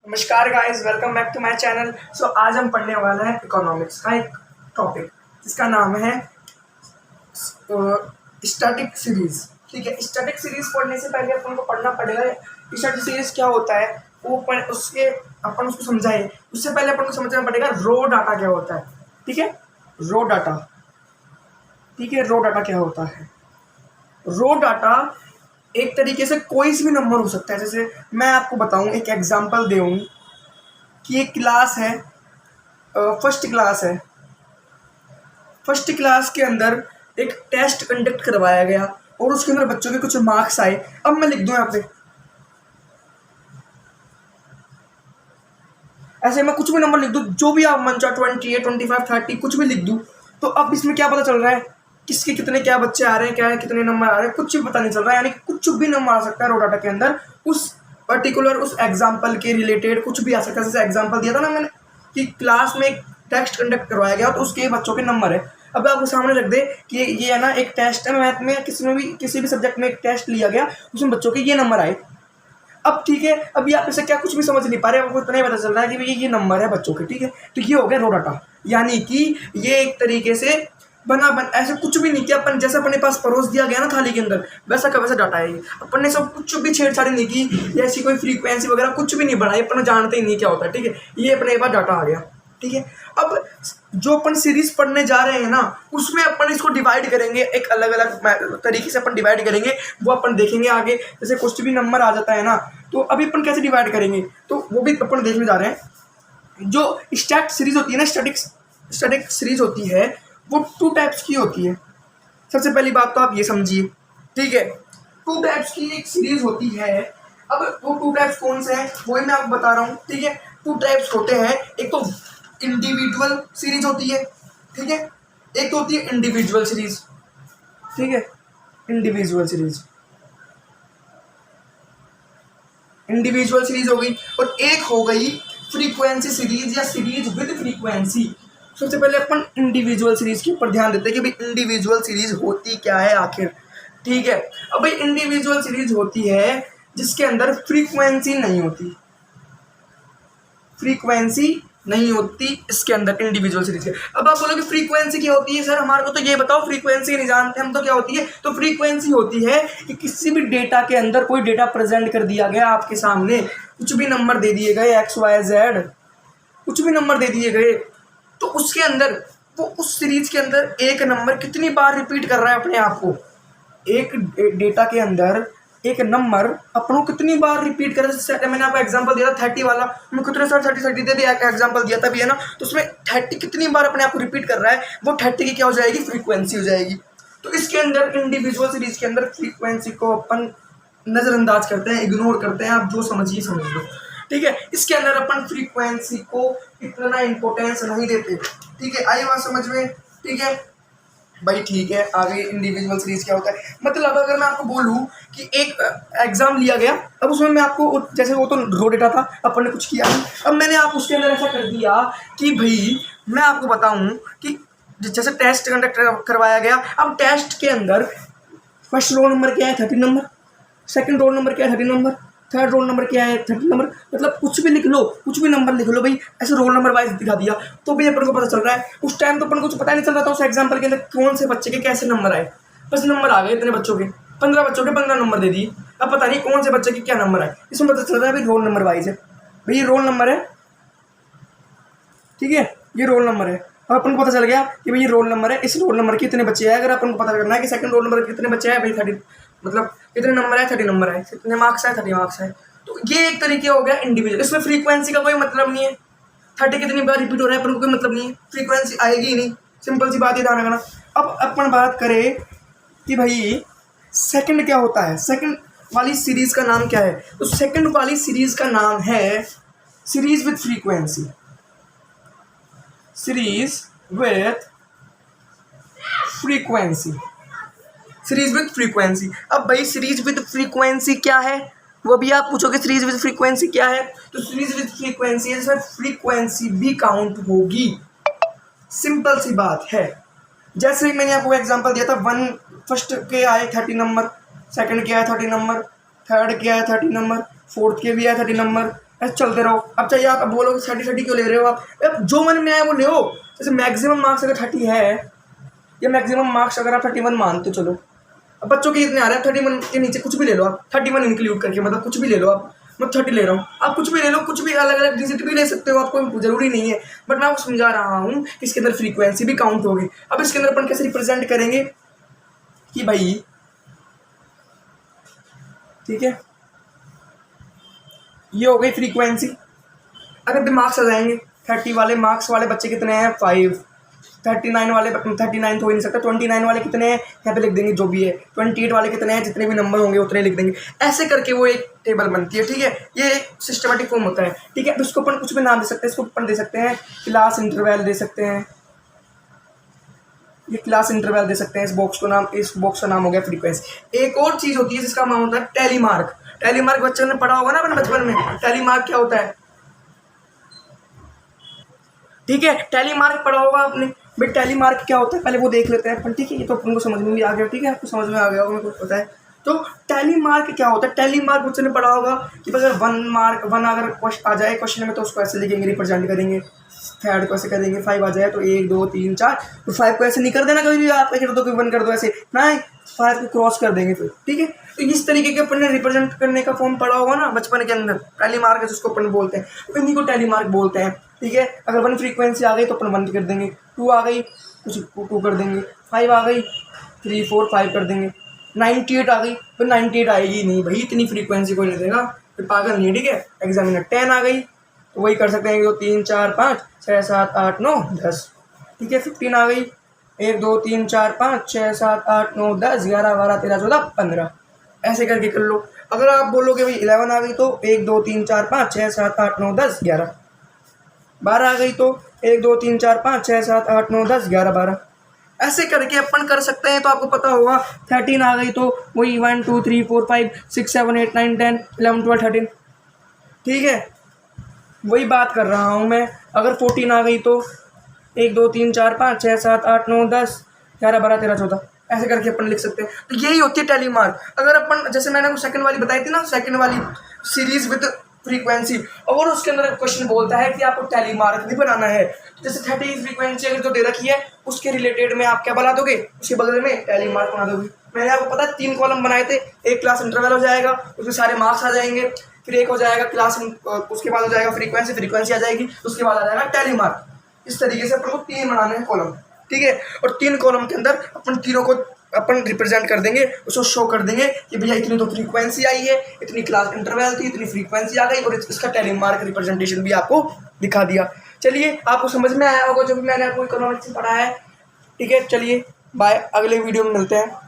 नमस्कार guys, welcome back to my channel. आज हम पढ़ने वाले हैं इकोनॉमिक्स का एक टॉपिक जिसका नाम है स्टैटिक सीरीज। ठीक है, स्टैटिक सीरीज पढ़ने से पहले अपन को पढ़ना पड़ेगा स्टैटिक सीरीज क्या होता है, वो अपन उसको समझाएं। उससे पहले अपन को समझना पड़ेगा रो डाटा क्या होता है। ठीक है, रो डाटा। ठीक है, रो डाटा क्या होता है। रो डाटा एक तरीके से कोई सी भी नंबर हो सकता है। जैसे मैं आपको बताऊं, एक एग्जांपल दूं कि एक क्लास है, फर्स्ट क्लास है। फर्स्ट क्लास के अंदर एक टेस्ट कंडक्ट करवाया गया और उसके अंदर बच्चों के कुछ मार्क्स आए। अब मैं लिख दूं यहाँ पे, ऐसे मैं कुछ भी नंबर लिख दूं, जो भी आप मन चाहे 28, 25, 30 कुछ भी लिख दूं। तो अब इसमें क्या पता चल रहा है, किसके कितने क्या बच्चे आ रहे हैं, क्या है, कितने नंबर आ रहे हैं, कुछ भी पता नहीं चल रहा है। यानी कि कुछ भी नंबर आ सकता है रो डाटा के अंदर, उस पर्टिकुलर उस एग्जाम्पल के रिलेटेड कुछ भी आ सकता है। जैसे एग्जाम्पल दिया था ना मैंने कि क्लास में एक टेस्ट कंडक्ट करवाया गया तो उसके बच्चों के नंबर है। अब आपको सामने रख दे कि ये है ना एक टेस्ट है, मैथ में किसी भी सब्जेक्ट में एक टेस्ट लिया गया, उसमें बच्चों के ये नंबर आए। अब ठीक है, अभी आप इसे क्या कुछ भी समझ नहीं पा रहे, आपको इतना ही पता चल रहा है कि भाई ये नंबर है बच्चों के। ठीक है, तो ये हो गया रो डाटा। यानी कि ये एक तरीके से ऐसे कुछ भी नहीं किया अपन, जैसे अपने पास परोस दिया गया ना थाली के अंदर, वैसा का वैसा डाटा है ये। अपन ने सब कुछ भी छेड़छाड़ी नहीं की, ऐसी कोई फ्रीक्वेंसी वगैरह कुछ भी नहीं बढ़ाई, अपन जानते ही नहीं क्या होता है। ठीक है, ये अपने पास डाटा आ गया। ठीक है, अब जो अपन सीरीज पढ़ने जा रहे हैं ना, उसमें अपन इसको डिवाइड करेंगे, एक अलग अलग तरीके से अपन डिवाइड करेंगे, वो अपन देखेंगे आगे। जैसे कुछ भी नंबर आ जाता है ना, तो अभी अपन कैसे डिवाइड करेंगे तो वो भी अपन देखने जा रहे हैं। जो स्टैट सीरीज होती है ना, स्टैटिक सीरीज होती है, वो 2 टाइप्स की होती है। सबसे पहली बात तो आप ये समझिए। ठीक है, 2 टाइप्स की एक सीरीज होती है। अब वो 2 टाइप्स कौन से हैं वही मैं आपको बता रहा हूँ। ठीक है, 2 टाइप्स होते हैं। एक तो इंडिविजुअल सीरीज होती है, ठीक है, एक तो होती है इंडिविजुअल सीरीज। ठीक है, इंडिविजुअल सीरीज हो गई, और एक हो गई फ्रीक्वेंसी सीरीज या सीरीज विद फ्रीक्वेंसी। सबसे पहले अपन इंडिविजुअल सीरीज के ऊपर ध्यान देते हैं कि भाई इंडिविजुअल सीरीज होती क्या है आखिर। ठीक है, अब भाई इंडिविजुअल सीरीज होती है जिसके अंदर फ्रीक्वेंसी नहीं होती, इसके अंदर इंडिविजुअल सीरीज के। अब आप बोलोगे फ्रीक्वेंसी क्या होती है सर, हमारे को तो ये बताओ, फ्रीक्वेंसी नहीं जानते हम तो क्या होती है। तो फ्रीक्वेंसी होती है कि किसी भी डेटा के अंदर कोई डेटा प्रेजेंट कर दिया गया आपके सामने, कुछ भी नंबर दे दिए गए, XYZ कुछ भी नंबर दे दिए गए, तो उसके अंदर वो उस सीरीज के अंदर एक नंबर कितनी बार रिपीट कर रहा है अपने आप को। एक डेटा के अंदर एक नंबर अपनों कितनी बार रिपीट कर रहा है। मैंने आपको एग्जांपल दिया था 30 वाला, मैं कितने सारे 30 दे दिया एग्जांपल दिया था भी, है ना। तो उसमें 30 कितनी बार अपने आप को रिपीट कर रहा है, वो 30 की क्या हो जाएगी, फ्रीक्वेंसी हो जाएगी। तो इसके अंदर इंडिविजुअल सीरीज के अंदर फ्रीक्वेंसी को अपन नज़रअंदाज करते हैं, इग्नोर करते हैं, आप जो समझिए समझ लो। ठीक है, इसके अंदर अपन फ्रीक्वेंसी को इतना इंपॉर्टेंस नहीं देते। ठीक है, आई बात समझ में। ठीक है भाई, ठीक है, आगे इंडिविजुअल सीरीज क्या होता है। मतलब अगर मैं आपको बोलूँ कि एक एग्जाम लिया गया, अब उसमें मैं आपको, जैसे वो तो रो डेटा था, अपन ने कुछ किया, अब मैंने आप उसके अंदर ऐसा कर दिया कि भाई मैं आपको बताऊं कि जैसे टेस्ट कंडक्ट करवाया गया। अब टेस्ट के अंदर फर्स्ट रोल नंबर क्या है, 30 नंबर, सेकंड रोल नंबर क्या है, 30 नंबर, थर्ड रोल नंबर क्या है, 30 नंबर। मतलब कुछ भी लिख लो, कुछ भी नंबर लिख लो भाई, ऐसे रोल नंबर वाइज दिखा दिया, तो भी अपन को पता चल रहा है। उस टाइम तो अपन को कुछ पता नहीं चल रहा था उस एग्जाम्पल के अंदर कौन से बच्चे के कैसे नंबर आए। बस नंबर आ गए इतने बच्चों के, 15 बच्चों के 15 नंबर दे दिए। अब पता नहीं कौन से बच्चे के क्या नंबर आए, इसमें पता चल रहा है भाई रोल नंबर वाइज है। भाई ये रोल नंबर है, ठीक है, ये रोल नंबर है। अब अपन को पता चल गया कि भाई ये रोल नंबर है, इस रोल नंबर के कितने बच्चे हैं। अगर अपन को पता करना है कि सेकंड रोल नंबर कितने बच्चे हैं, भाई 30, मतलब कितने नंबर है, 30 नंबर है, कितने मार्क्स है, 30 मार्क्स है। तो ये एक तरीके हो गया इंडिविजुअल। इसमें फ्रीक्वेंसी का कोई मतलब नहीं है, 30 कितनी बार रिपीट हो रहा है अपन को कोई मतलब नहीं है, फ्रीक्वेंसी आएगी ही नहीं। सिंपल सी बात है, ध्यान रखना। अब अपन बात करें कि भाई सेकंड क्या होता है, सेकंड वाली सीरीज का नाम क्या है। तो सेकंड वाली सीरीज का नाम है series with frequency, series with frequency, series with frequency. अब भाई सीरीज विथ फ्रीक्वेंसी क्या है, वो भी आप पूछोगे सीरीज विथ फ्रीक्वेंसी क्या है। तो सीरीज विथ फ्रीक्वेंसी है जिसमें फ्रीक्वेंसी भी काउंट होगी। सिंपल सी बात है। जैसे मैंने आपको एग्जांपल दिया था, फर्स्ट के आए 30 नंबर, सेकंड के आए 30 नंबर, थर्ड के आए 30 नंबर, फोर्थ के भी आए 30 नंबर, ऐसे चलते रहो। अब चाहिए आप, अब बोलोगे 30 क्यों ले रहे हो आप, अब जो मन में आए वो ले हो। जैसे मैक्सिमम मार्क्स अगर 30 है, या मैक्सिमम मार्क्स अगर आप 31 मानते हो, चलो अब बच्चों के इतने आ रहे हैं 31 के नीचे कुछ भी ले लो आप, 31 इंक्लूड करके, मतलब कुछ भी ले लो आप, मैं 30 ले रहा हूँ, आप कुछ भी ले लो, कुछ भी अलग अलग डिजिट भी ले सकते हो, आपको जरूरी नहीं है। बट मैं आपको समझा रहा हूँ कि इसके अंदर फ्रीक्वेंसी भी काउंट होगी। अब इसके अंदर अपन कैसे रिप्रेजेंट करेंगे कि भाई, ठीक है, ये हो गई फ्रीक्वेंसी। अगर भी मार्क्स आ जाएंगे, 30 वाले मार्क्स वाले बच्चे कितने हैं 5, 39 वाले, 39 तो हो ही नहीं सकता, 29 वाले कितने हैं यहाँ पे लिख देंगे जो भी है, 28 वाले कितने हैं, जितने भी नंबर होंगे उतने लिख देंगे। ऐसे करके वो एक टेबल बनती है, ठीक है, ये एक सिस्टमेटिक फॉर्म होता है, ठीक है। तो इसको अपन कुछ भी नाम दे सकते हैं, इसको अपन दे सकते हैं क्लास इंटरवल दे सकते हैं, ये क्लास इंटरवल दे सकते हैं इस बॉक्स को नाम, इस बॉक्स का नाम हो गया फ्रीक्वेंसी। एक और चीज़ होती है जिसका नाम होता है टैली मार्क। टैली मार्क बच्चों ने पढ़ा होगा ना अपने बचपन में, टैली मार्क क्या होता है, ठीक है, टैली मार्क पढ़ा होगा आपने। भाई टैली मार्क क्या होता है पहले वो देख लेते हैं अपन, ठीक है, ये तो अपन को समझ में भी आ गया, ठीक है, आपको समझ में आ गया होगा, मेरे को पता है। तो टैली मार्क क्या होता है, टैली मार्क बच्चों ने पढ़ा होगा कि अगर 1 अगर क्वेश्चन आ जाए क्वेश्चन में तो उसको ऐसे लिखेंगे, रिप्रेजेंट करेंगे, थर्ड को ऐसे करेंगे, 5 आ जाए तो 1 2 3 4, तो 5 को ऐसे नहीं कर देना कभी भी आप, कर दो कभी 1 कर दो, ऐसे ना 5 को क्रॉस कर देंगे फिर, ठीक है। तो इस तरीके के अपन ने रिप्रेजेंट करने का फॉर्म पढ़ा होगा ना बचपन के अंदर, टैली मार्क है जिसको अपन बोलते हैं, तो इन्हीं को टैली मार्क बोलते हैं, ठीक है। अगर 1 फ्रीक्वेंसी आ गई तो अपन 1 कर देंगे, 2 आ गई कुछ 2 कर देंगे, 5 आ गई 3 4 5 कर देंगे, 98 आ गई तो 98 आएगी नहीं भाई, इतनी फ्रीक्वेंसी कोई नहीं देगा, फिर पागल नहीं है, ठीक है। एग्जामिनर 10 आ गई तो वही कर सकते हैं 1 2 3 4 5 6 7 8 9 10, ठीक है। 15 आ गई 1 2 3 4 5 6 7 8 9 10 11 12 13 14 15, ऐसे करके कर लो। अगर आप बोलोगे भाई 11 आ गई तो 1 2 3 4 5 6 7 8 9 10 11, 12 आ गई तो 1 2 3 4 5 6 7 8 9 10 11 12, ऐसे करके अपन कर सकते हैं। तो आपको पता होगा 13 आ गई तो वही 1 2 3 4 5 6 7 8 9 10 11 12 13, ठीक है, वही बात कर रहा हूँ मैं। अगर 14 आ गई तो 1 2 3 4 5 6 7 8 9 10 11 12 13 14, ऐसे करके अपन लिख सकते हैं। तो यही होती है टैली मार्क। अगर अपन, जैसे मैंने आपको सेकंड वाली बताई थी ना, सेकंड वाली सीरीज विद फ्रीक्वेंसी, और उसके अंदर क्वेश्चन बोलता है कि आपको टैली मार्क भी बनाना है, जैसे 30 फ्रीक्वेंसी अगर जो दे रखी है उसके रिलेटेड में आप क्या बना दोगे, उसके बदले में टैली मार्क बना दोगे। मैंने आपको पता 3 कॉलम बनाए थे, एक क्लास इंटरवल हो जाएगा, उसमें सारे मार्क्स आ जाएंगे, फिर एक हो जाएगा क्लास, उसके बाद हो जाएगा फ्रीक्वेंसी आ जाएगी, उसके बाद आ जाएगा टैली मार्क। इस तरीके से अपन को 3 बनाने हैं कॉलम, ठीक है। और 3 कॉलम के अंदर अपन तीनों को अपन रिप्रेजेंट कर देंगे, उसको शो कर देंगे कि भैया इतनी तो फ्रीक्वेंसी आई है, इतनी क्लास इंटरवल थी, इतनी फ्रीक्वेंसी आ गई, और इसका टैली मार्क रिप्रेजेंटेशन भी आपको दिखा दिया। चलिए, आपको समझ में आया होगा जो भी मैंने आपको इकोनॉमिक्स में पढ़ा है, ठीक है। चलिए बाय, अगले वीडियो में मिलते हैं।